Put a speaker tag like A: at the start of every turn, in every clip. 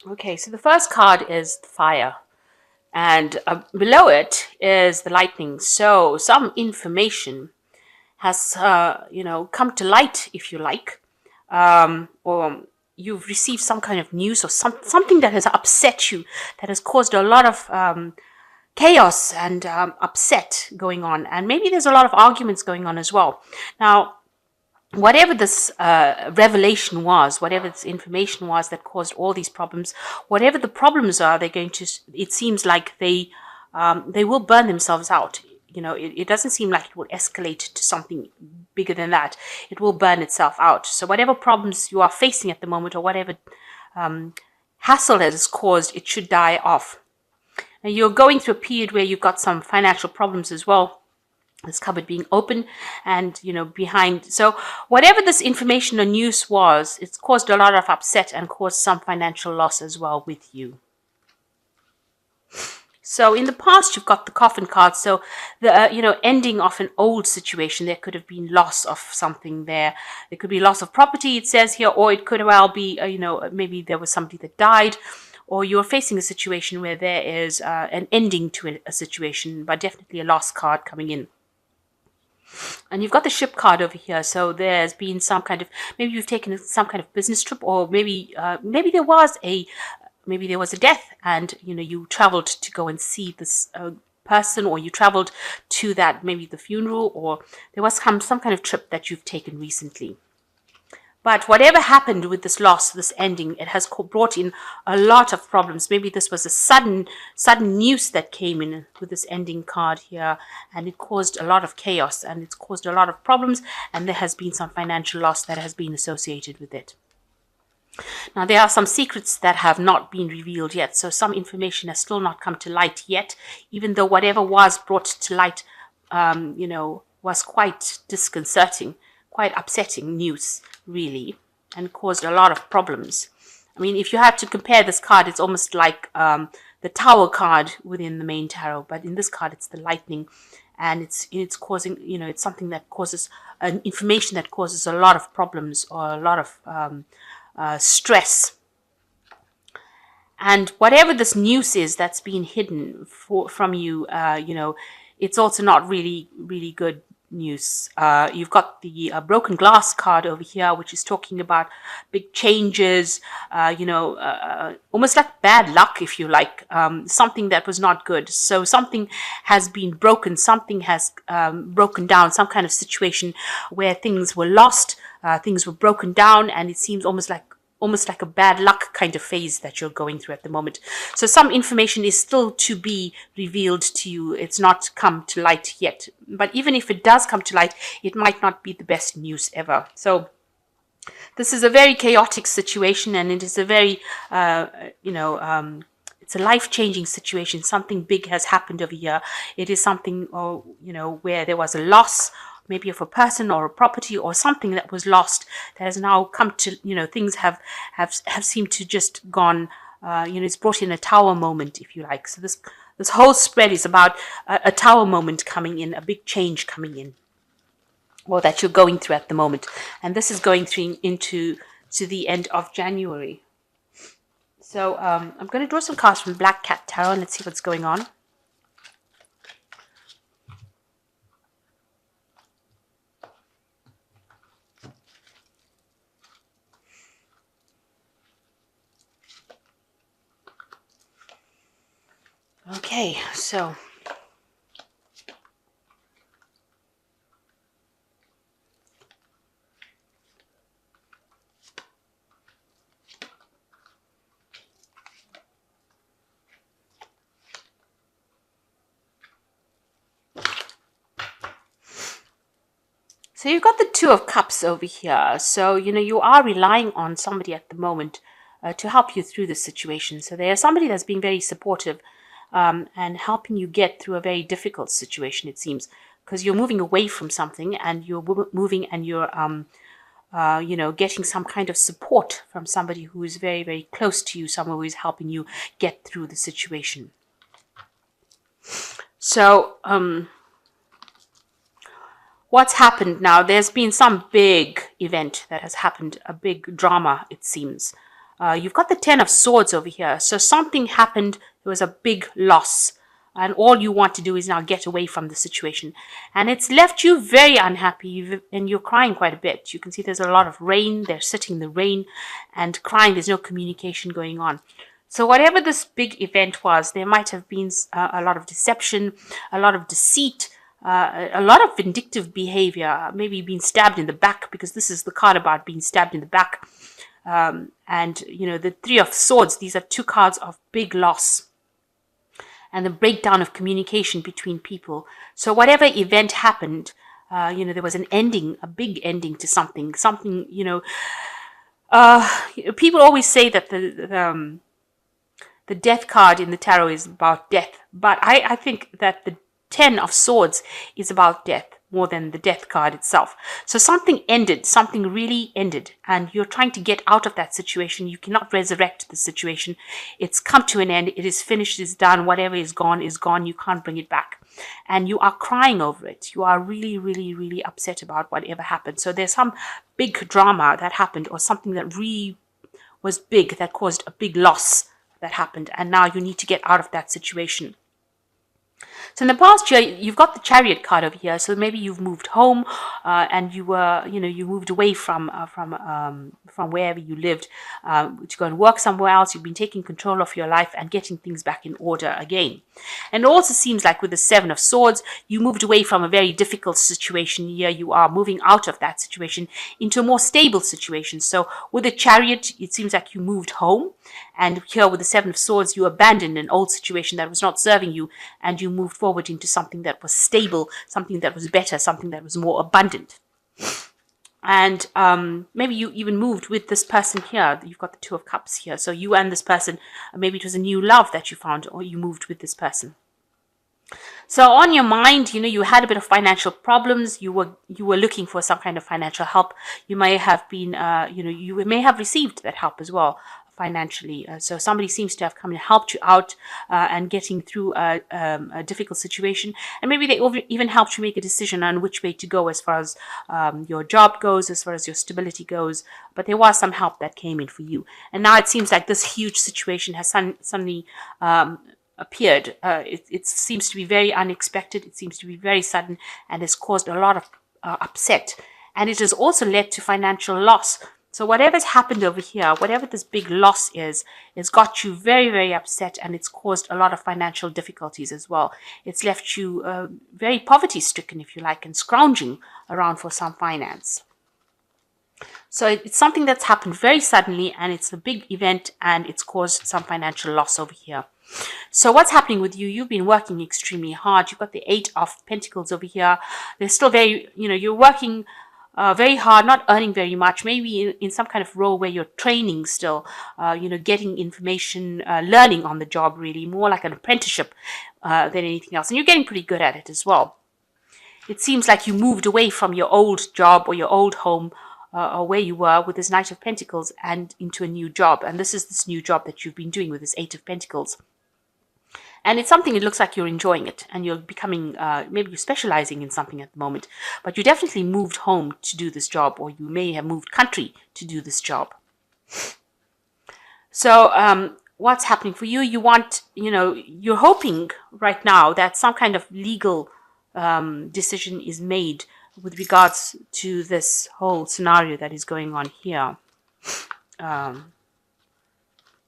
A: Okay, so the first card is the fire, and below it is the lightning. So some information has, come to light, if you like, or you've received some kind of news or something that has upset you, that has caused a lot of chaos and upset going on, and maybe there's a lot of arguments going on as well. Now, whatever this revelation was, whatever this information was that caused all these problems, whatever the problems are, they're going to. It seems like they will burn themselves out. It doesn't seem like it will escalate to something bigger than that. It will burn itself out. So whatever problems you are facing at the moment, or whatever hassle that is caused, it should die off. Now you're going through a period where you've got some financial problems as well, this cupboard being open and behind. So whatever this information or news was, it's caused a lot of upset and caused some financial loss as well with you. So in the past, you've got the coffin card. So the ending of an old situation. There could have been loss of something there. There could be loss of property, it says here, or it could well be maybe there was somebody that died, or you're facing a situation where there is an ending to a situation, but definitely a loss card coming in. And you've got the ship card over here. So there's been some kind of, maybe you've taken some kind of business trip, or maybe there was a death, and you traveled to go and see this person, or you traveled to that, maybe the funeral, or there was some kind of trip that you've taken recently. But whatever happened with this loss, this ending, it has brought in a lot of problems. Maybe this was a sudden news that came in with this ending card here, and it caused a lot of chaos, and it's caused a lot of problems, and there has been some financial loss that has been associated with it. Now, there are some secrets that have not been revealed yet, so some information has still not come to light yet, even though whatever was brought to light, was quite disconcerting, quite upsetting news, really, and caused a lot of problems. I mean, if you had to compare this card, it's almost like the Tower card within the main tarot, but in this card, it's the Lightning, and it's causing, it's something that causes information that causes a lot of problems, or a lot of stress. And whatever this news is that's been hidden from you, it's also not really, really good news. You've got the broken glass card over here, which is talking about big changes, almost like bad luck, if you like, something that was not good. So something has been broken, something has broken down, some kind of situation where things were lost, things were broken down, and it seems almost like a bad luck kind of phase that you're going through at the moment. So some information is still to be revealed to you. It's not come to light yet. But even if it does come to light, it might not be the best news ever. So this is a very chaotic situation, and it is a very, it's a life-changing situation. Something big has happened over here. It is something, where there was a loss, maybe of a person or a property or something that was lost, that has now come to, things have seemed to just gone, it's brought in a tower moment, if you like. So this whole spread is about a tower moment coming in, a big change coming in, or that you're going through at the moment. And this is going through into the end of January. So I'm going to draw some cards from Black Cat Tarot, and let's see what's going on. Okay, so you've got the Two of Cups over here. So, you are relying on somebody at the moment to help you through this situation. So there's somebody that's being very supportive and helping you get through a very difficult situation, it seems, because you're moving away from something, and you're moving, and you're, getting some kind of support from somebody who is very, very close to you, someone who is helping you get through the situation. So, what's happened now? There's been some big event that has happened, a big drama, it seems. You've got the Ten of Swords over here. So something happened. There was a big loss. And all you want to do is now get away from the situation. And it's left you very unhappy, and you're crying quite a bit. You can see there's a lot of rain. They're sitting in the rain and crying. There's no communication going on. So whatever this big event was, there might have been a lot of deception, a lot of deceit, a lot of vindictive behavior, maybe being stabbed in the back, because this is the card about being stabbed in the back. And, the Three of Swords, these are two cards of big loss and the breakdown of communication between people. So whatever event happened, there was an ending, a big ending to something. People always say that the death card in the tarot is about death, but I think that the Ten of Swords is about death more than the death card itself. So something ended, something really ended, and you're trying to get out of that situation. You cannot resurrect the situation. It's come to an end. It is finished. It's done. Whatever is gone is gone. You can't bring it back. And you are crying over it. You are really, really, really upset about whatever happened. So there's some big drama that happened, or something that really was big, that caused a big loss that happened. And now you need to get out of that situation. So in the past year, you've got the Chariot card over here. So maybe you've moved home, and you were, you moved away from wherever you lived to go and work somewhere else. You've been taking control of your life and getting things back in order again. And it also seems like with the Seven of Swords, you moved away from a very difficult situation. Here you are moving out of that situation into a more stable situation. So with the Chariot, it seems like you moved home. And here with the Seven of Swords, you abandoned an old situation that was not serving you, and you moved forward into something that was stable, something that was better, something that was more abundant. And maybe you even moved with this person here. You've got the Two of Cups here. So you and this person, maybe it was a new love that you found, or you moved with this person. So on your mind, you had a bit of financial problems. You were looking for some kind of financial help. You may have been, you may have received that help as well financially. So somebody seems to have come and helped you out and getting through a difficult situation. And maybe they even helped you make a decision on which way to go as far as your job goes, as far as your stability goes. But there was some help that came in for you. And now it seems like this huge situation has suddenly appeared. It seems to be very unexpected. It seems to be very sudden, and has caused a lot of upset. And it has also led to financial loss. So whatever's happened over here, whatever this big loss is, it's got you very, very upset, and it's caused a lot of financial difficulties as well. It's left you very poverty-stricken, if you like, and scrounging around for some finance. So it's something that's happened very suddenly, and it's a big event, and it's caused some financial loss over here. So what's happening with you? You've been working extremely hard. You've got the Eight of Pentacles over here. They're still very, you're working very hard, not earning very much, maybe in some kind of role where you're training still, getting information, learning on the job, really, more like an apprenticeship than anything else. And you're getting pretty good at it as well. It seems like you moved away from your old job or your old home or where you were with this Knight of Pentacles and into a new job. And this is this new job that you've been doing with this Eight of Pentacles. And it's something, it looks like you're enjoying it, and you're becoming, maybe you're specializing in something at the moment, but you definitely moved home to do this job, or you may have moved country to do this job. So what's happening for you? You want, you're hoping right now that some kind of legal decision is made with regards to this whole scenario that is going on here.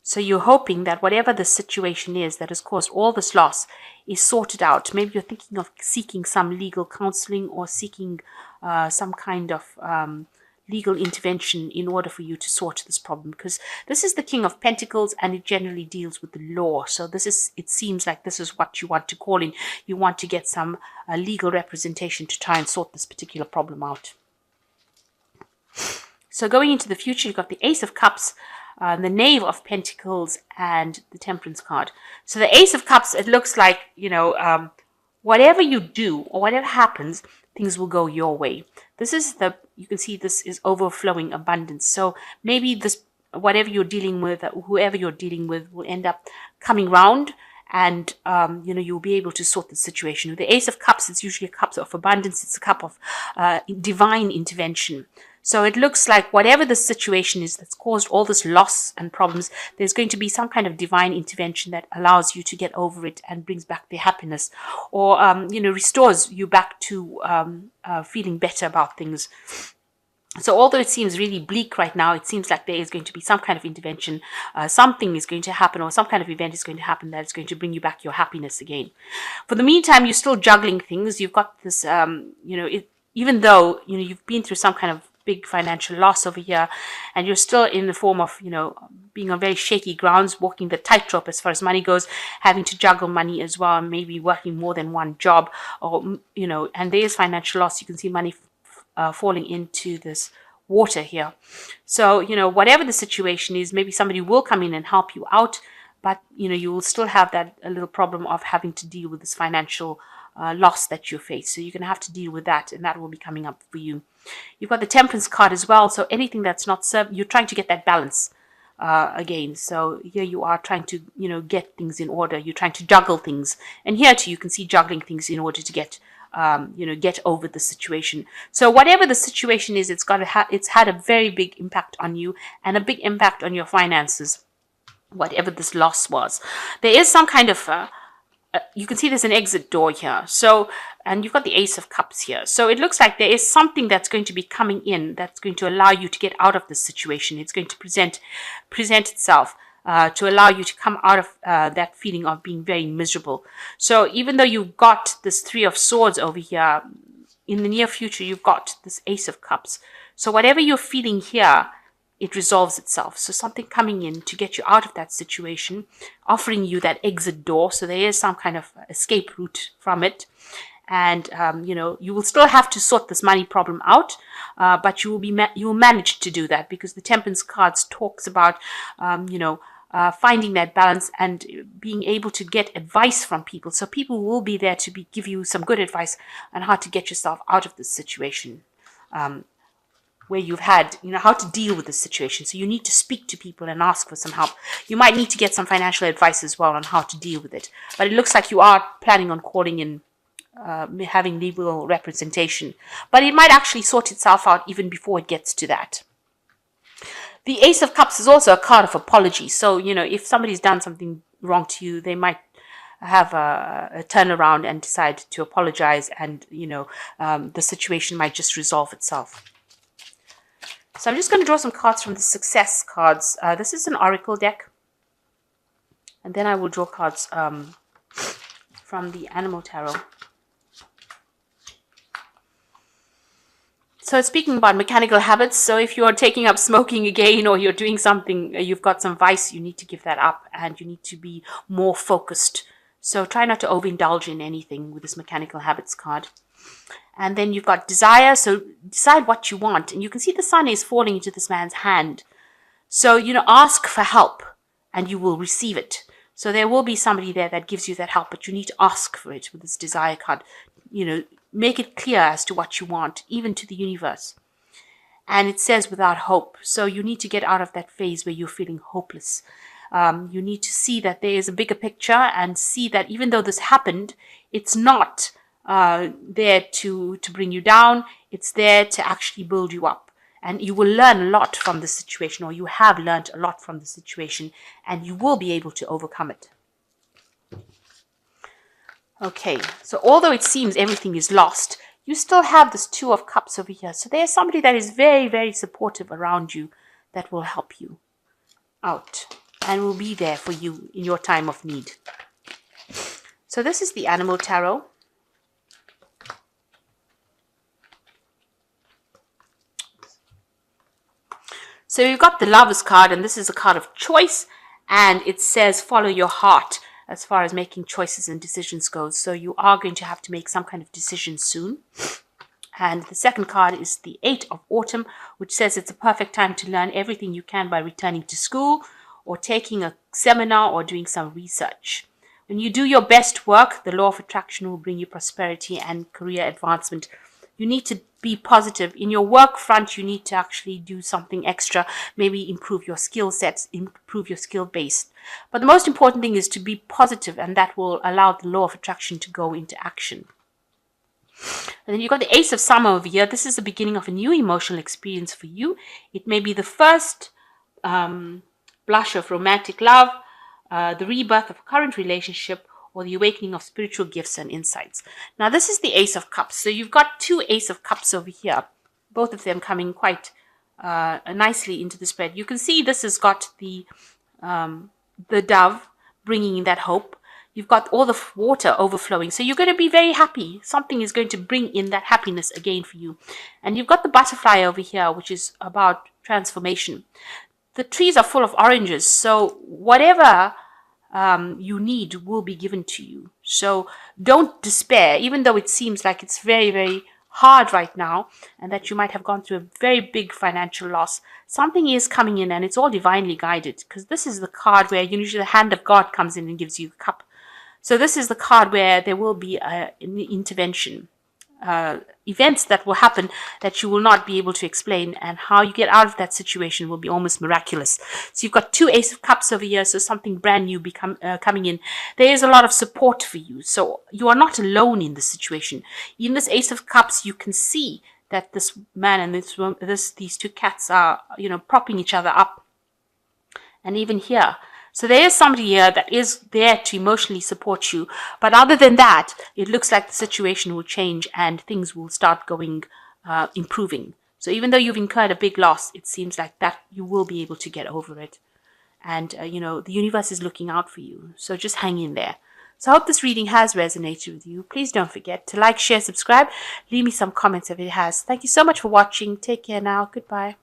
A: So you're hoping that whatever the situation is that has caused all this loss is sorted out. Maybe you're thinking of seeking some legal counseling or seeking some kind of legal intervention in order for you to sort this problem, because this is the King of Pentacles and it generally deals with the law. So it seems like this is what you want to call in. You want to get some legal representation to try and sort this particular problem out. So going into the future, you've got the Ace of Cups, the Knave of Pentacles, and the Temperance card. So the Ace of Cups, it looks like, whatever you do or whatever happens, things will go your way. This is you can see this is overflowing abundance. So maybe this, whatever you're dealing with, whoever you're dealing with, will end up coming round, and you'll be able to sort the situation. With the Ace of Cups, it's usually a cup of abundance. It's a cup of divine intervention. So it looks like whatever the situation is that's caused all this loss and problems, there's going to be some kind of divine intervention that allows you to get over it and brings back the happiness, or restores you back to feeling better about things. So although it seems really bleak right now, it seems like there is going to be some kind of intervention. Something is going to happen, or some kind of event is going to happen that is going to bring you back your happiness again. For the meantime, you're still juggling things. You've got this, even though you've been through some kind of big financial loss over here, and you're still in the form of being on very shaky grounds, walking the tightrope as far as money goes, having to juggle money as well, and maybe working more than one job, or and there is financial loss. You can see money falling into this water here. So, whatever the situation is, maybe somebody will come in and help you out, but, you will still have that a little problem of having to deal with this financial loss that you face. So you're going to have to deal with that, and that will be coming up for you. You've got the Temperance card as well. So anything that's not served, you're trying to get that balance again. So here you are trying to, get things in order. You're trying to juggle things. And here too, you can see juggling things in order to get get over the situation. So whatever the situation is, it's had a very big impact on you and a big impact on your finances. Whatever this loss was, there is some kind of you can see there's an exit door here. So, and you've got the Ace of Cups here. So it looks like there is something that's going to be coming in that's going to allow you to get out of this situation. It's going to present itself. To allow you to come out of that feeling of being very miserable. So even though you've got this Three of Swords over here, in the near future you've got this Ace of Cups. So whatever you're feeling here, it resolves itself. So something coming in to get you out of that situation, offering you that exit door. So there is some kind of escape route from it. And, you will still have to sort this money problem out, but you will manage to do that, because the Temperance cards talks about, finding that balance and being able to get advice from people. So people will be there to give you some good advice on how to get yourself out of this situation, where you've had, how to deal with this situation. So you need to speak to people and ask for some help. You might need to get some financial advice as well on how to deal with it. But it looks like you are planning on calling in, having legal representation, but it might actually sort itself out even before it gets to that. The Ace of Cups is also a card of apology. So, if somebody's done something wrong to you, they might have a turnaround and decide to apologize, and, the situation might just resolve itself. So I'm just going to draw some cards from the Success cards. This is an Oracle deck. And then I will draw cards from the Animal Tarot. So speaking about mechanical habits, so if you're taking up smoking again, or you're doing something, you've got some vice, you need to give that up, and you need to be more focused. So try not to overindulge in anything with this mechanical habits card. And then you've got desire, so decide what you want. And you can see the sun is falling into this man's hand. So, ask for help and you will receive it. So there will be somebody there that gives you that help, but you need to ask for it with this desire card. Make it clear as to what you want, even to the universe. And it says without hope. So you need to get out of that phase where you're feeling hopeless. You need to see that there is a bigger picture, and see that even though this happened, it's not there to bring you down. It's there to actually build you up. And you will learn a lot from the situation, or you have learned a lot from the situation, and you will be able to overcome it. Okay, so although it seems everything is lost, you still have this Two of Cups over here. So there's somebody that is very, very supportive around you that will help you out and will be there for you in your time of need. So this is the Animal Tarot. So you've got the Lovers card, and this is a card of choice, and it says follow your heart as far as making choices and decisions goes. So you are going to have to make some kind of decision soon. And the second card is the Eight of Autumn, which says it's a perfect time to learn everything you can by returning to school, or taking a seminar, or doing some research. When you do your best work, the law of attraction will bring you prosperity and career advancement. You need to be positive. In your work front, you need to actually do something extra, maybe improve your skill sets, improve your skill base. But the most important thing is to be positive, and that will allow the law of attraction to go into action. And then you've got the Ace of Summer over here. This is the beginning of a new emotional experience for you. It may be the first blush of romantic love, the rebirth of a current relationship, or the awakening of spiritual gifts and insights. Now, this is the Ace of Cups. So you've got two Ace of Cups over here, both of them coming quite nicely into the spread. You can see this has got the dove bringing in that hope. You've got all the water overflowing. So you're going to be very happy. Something is going to bring in that happiness again for you. And you've got the butterfly over here, which is about transformation. The trees are full of oranges. So whatever you need will be given to you. So don't despair, even though it seems like it's very, very hard right now and that you might have gone through a very big financial loss. Something is coming in and it's all divinely guided, because this is the card where usually the hand of God comes in and gives you the cup. So this is the card where there will be an intervention, events that will happen that you will not be able to explain, and how you get out of that situation will be almost miraculous. So you've got two Ace of Cups over here, so something brand new coming in. There is a lot of support for you, so you are not alone in this situation. In this Ace of Cups, you can see that this man and these two cats are, propping each other up. And even here, so there is somebody here that is there to emotionally support you. But other than that, it looks like the situation will change and things will start going, improving. So even though you've incurred a big loss, it seems like that you will be able to get over it. And, the universe is looking out for you. So just hang in there. So I hope this reading has resonated with you. Please don't forget to like, share, subscribe. Leave me some comments if it has. Thank you so much for watching. Take care now. Goodbye.